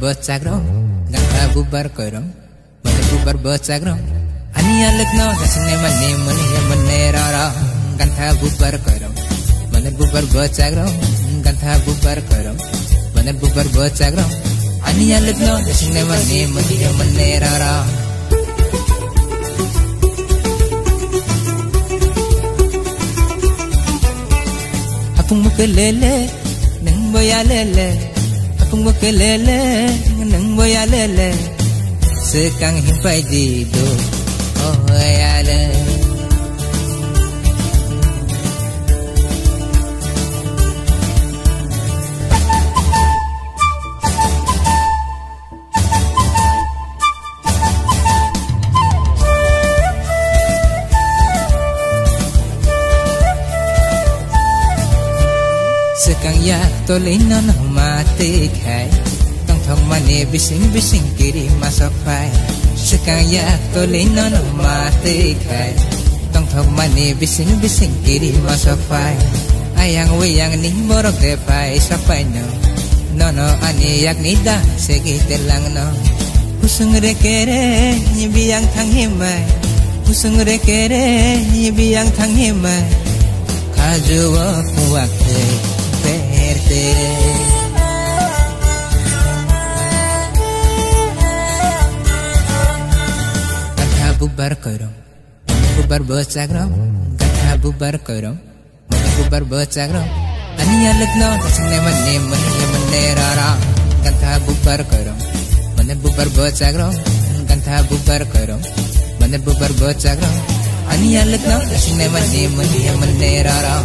bercagrong gantha bubar koirong mana bubar bercagrong ania lekno dasne mane mane mane rara gantha bubar koirong mana bubar bercagrong gantha bubar koirong mana bubar bercagrong ania lekno dasne mane mane mane rara apung mukelele nang boyalele apung mukelele nang boyalele sekang himpai di do oh yale sekang ya tolinon mati kai tong thong mane bising bising kiri masuk pai sekang ya tolinon mati kai tong thong mane bising bising kiri masuk pai ayang weyang ning borok de pai sapai no no ani yak nida segi telang no usung re kere ni biang thang himai usung re kere ni biang thang himai kajuwa puak perte gantha bubar koirong bubar bercagrong gantha bubar koirong bubar bercagrong ania lekno dasne mane mane mane rara gantha bubar koirong mane bubar bercagrong gantha bubar koirong mane bubar bercagrong ania lekno dasne mane mane mane rara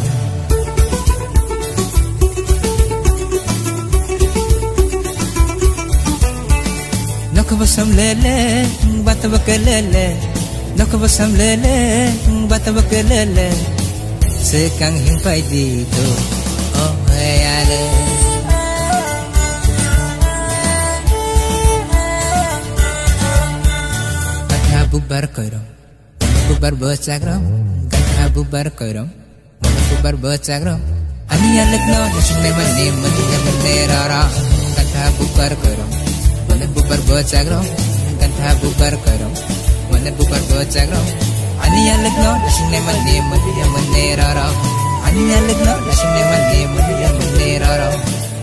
Nakabasam lele, batabakelele. Nakabasam lele, batabakelele. Sekang himpai dito, oh yale. Gantha bubar koirong, bubar bercagrong. Gantha bubar koirong, bubar bercagrong. Ania lekno dasne mane mane mane rara. Gantha bubar koirong. mana bubar bercagrong gantha bubar koirong mana bubar bercagrong ania lekno dasne mane mane mane rara ania lekno dasne mane mane mane rara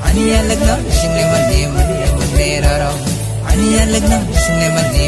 ania lekno dasne mane mane mane rara ania lekno dasne mane